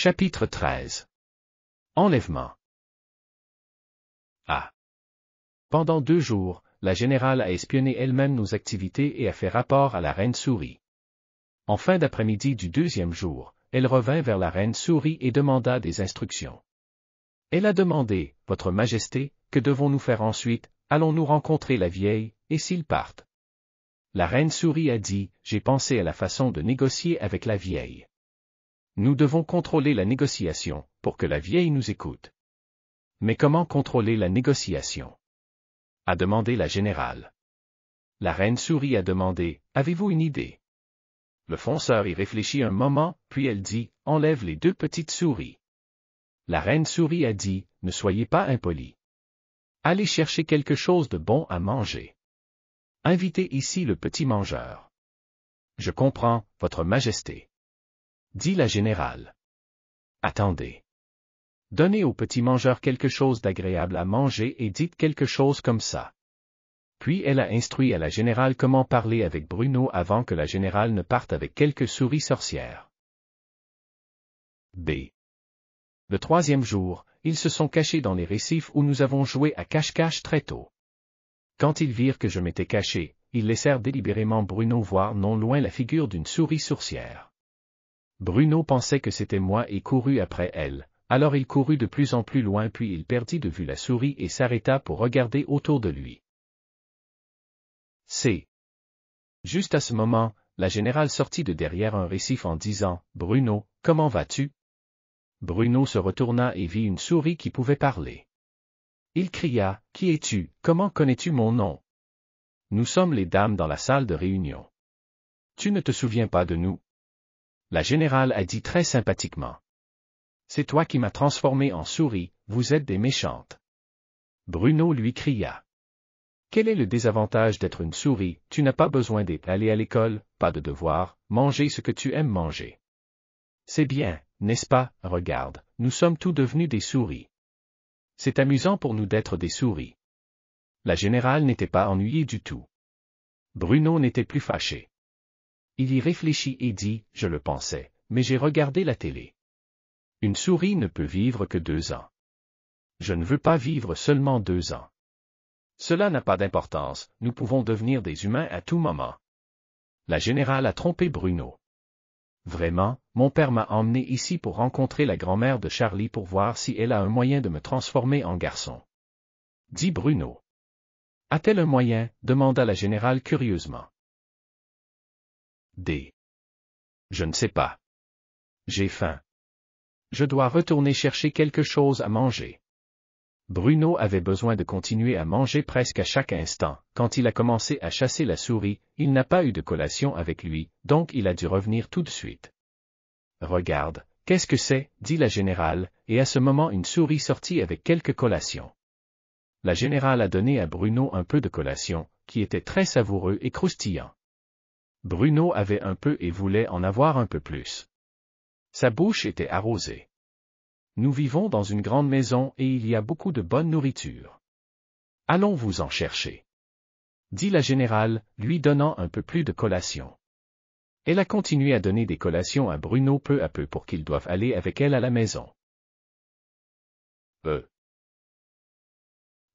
Chapitre 13. Enlèvement. Ah. Pendant 2 jours, la générale a espionné elle-même nos activités et a fait rapport à la reine Souris. En fin d'après-midi du 2e jour, elle revint vers la reine Souris et demanda des instructions. Elle a demandé, « Votre Majesté, que devons-nous faire ensuite? Allons-nous rencontrer la vieille, et s'ils partent ?» La reine Souris a dit, « J'ai pensé à la façon de négocier avec la vieille. Nous devons contrôler la négociation, pour que la vieille nous écoute. » Mais comment contrôler la négociation? A demandé la générale. La reine Souris a demandé, « Avez-vous une idée? » Le fonceur y réfléchit un moment, puis elle dit, « Enlève les 2 petites souris. » La reine Souris a dit, « Ne soyez pas impoli. Allez chercher quelque chose de bon à manger. Invitez ici le petit mangeur. » Je comprends, Votre Majesté. Dit la générale. Attendez. Donnez au petit mangeur quelque chose d'agréable à manger et dites quelque chose comme ça. Puis elle a instruit à la générale comment parler avec Bruno avant que la générale ne parte avec quelques souris sorcières. B. Le 3e jour, ils se sont cachés dans les récifs où nous avons joué à cache-cache très tôt. Quand ils virent que je m'étais caché, ils laissèrent délibérément Bruno voir non loin la figure d'une souris sourcière. Bruno pensait que c'était moi et courut après elle, alors il courut de plus en plus loin puis il perdit de vue la souris et s'arrêta pour regarder autour de lui. C. Juste à ce moment, la générale sortit de derrière un récif en disant, « Bruno, comment vas-tu? » Bruno se retourna et vit une souris qui pouvait parler. Il cria, « Qui es-tu? Comment connais-tu mon nom? » « Nous sommes les dames dans la salle de réunion. Tu ne te souviens pas de nous? » La générale a dit très sympathiquement. « C'est toi qui m'as transformé en souris, vous êtes des méchantes. » Bruno lui cria. « Quel est le désavantage d'être une souris? Tu n'as pas besoin d'aller à l'école, pas de devoir, manger ce que tu aimes manger. C'est bien, n'est-ce pas? Regarde, nous sommes tous devenus des souris. C'est amusant pour nous d'être des souris. » La générale n'était pas ennuyée du tout. Bruno n'était plus fâché. Il y réfléchit et dit, « Je le pensais, mais j'ai regardé la télé. Une souris ne peut vivre que 2 ans. Je ne veux pas vivre seulement 2 ans. Cela n'a pas d'importance, nous pouvons devenir des humains à tout moment. » La générale a trompé Bruno. Vraiment, mon père m'a emmené ici pour rencontrer la grand-mère de Charlie pour voir si elle a un moyen de me transformer en garçon. Dit Bruno. A-t-elle un moyen? Demanda la générale curieusement. D. Je ne sais pas. J'ai faim. Je dois retourner chercher quelque chose à manger. Bruno avait besoin de continuer à manger presque à chaque instant. Quand il a commencé à chasser la souris, il n'a pas eu de collation avec lui, donc il a dû revenir tout de suite. Regarde, qu'est-ce que c'est? Dit la générale, et à ce moment une souris sortit avec quelques collations. La générale a donné à Bruno un peu de collation, qui était très savoureux et croustillant. Bruno avait un peu et voulait en avoir un peu plus. Sa bouche était arrosée. Nous vivons dans une grande maison et il y a beaucoup de bonne nourriture. Allons vous en chercher. Dit la générale, lui donnant un peu plus de collation. Elle a continué à donner des collations à Bruno peu à peu pour qu'il doive aller avec elle à la maison.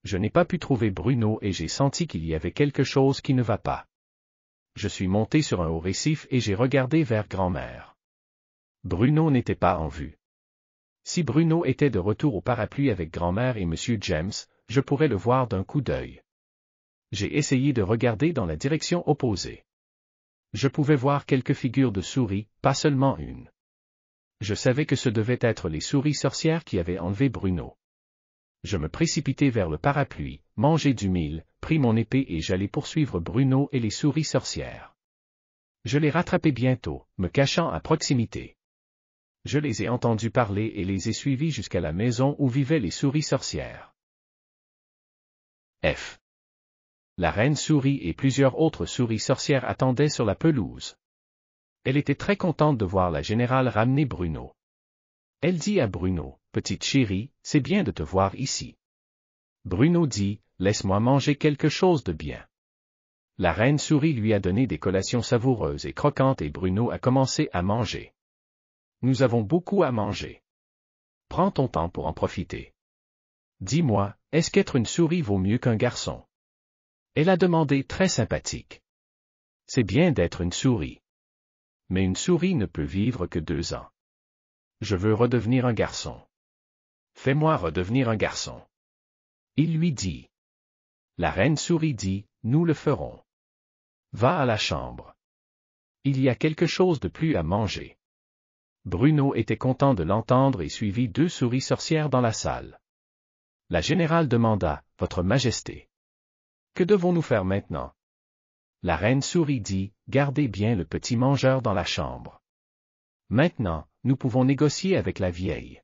Je n'ai pas pu trouver Bruno et j'ai senti qu'il y avait quelque chose qui ne va pas. Je suis monté sur un haut récif et j'ai regardé vers grand-mère. Bruno n'était pas en vue. Si Bruno était de retour au parapluie avec grand-mère et monsieur James, je pourrais le voir d'un coup d'œil. J'ai essayé de regarder dans la direction opposée. Je pouvais voir quelques figures de souris, pas seulement une. Je savais que ce devait être les souris sorcières qui avaient enlevé Bruno. Je me précipitai vers le parapluie, mangeai du mil, pris mon épée et j'allais poursuivre Bruno et les souris sorcières. Je les rattrapai bientôt, me cachant à proximité. Je les ai entendus parler et les ai suivis jusqu'à la maison où vivaient les souris sorcières. F. La reine souris et plusieurs autres souris sorcières attendaient sur la pelouse. Elle était très contente de voir la générale ramener Bruno. Elle dit à Bruno, « Petite chérie, c'est bien de te voir ici. » Bruno dit, « Laisse-moi manger quelque chose de bien. » La reine souris lui a donné des collations savoureuses et croquantes et Bruno a commencé à manger. Nous avons beaucoup à manger. Prends ton temps pour en profiter. Dis-moi, est-ce qu'être une souris vaut mieux qu'un garçon? Elle a demandé très sympathique. C'est bien d'être une souris. Mais une souris ne peut vivre que 2 ans. Je veux redevenir un garçon. Fais-moi redevenir un garçon. Il lui dit. La reine souris dit, nous le ferons. Va à la chambre. Il y a quelque chose de plus à manger. Bruno était content de l'entendre et suivit 2 souris sorcières dans la salle. La générale demanda, Votre Majesté. Que devons-nous faire maintenant? La reine souris dit, Gardez bien le petit mangeur dans la chambre. Maintenant, nous pouvons négocier avec la vieille.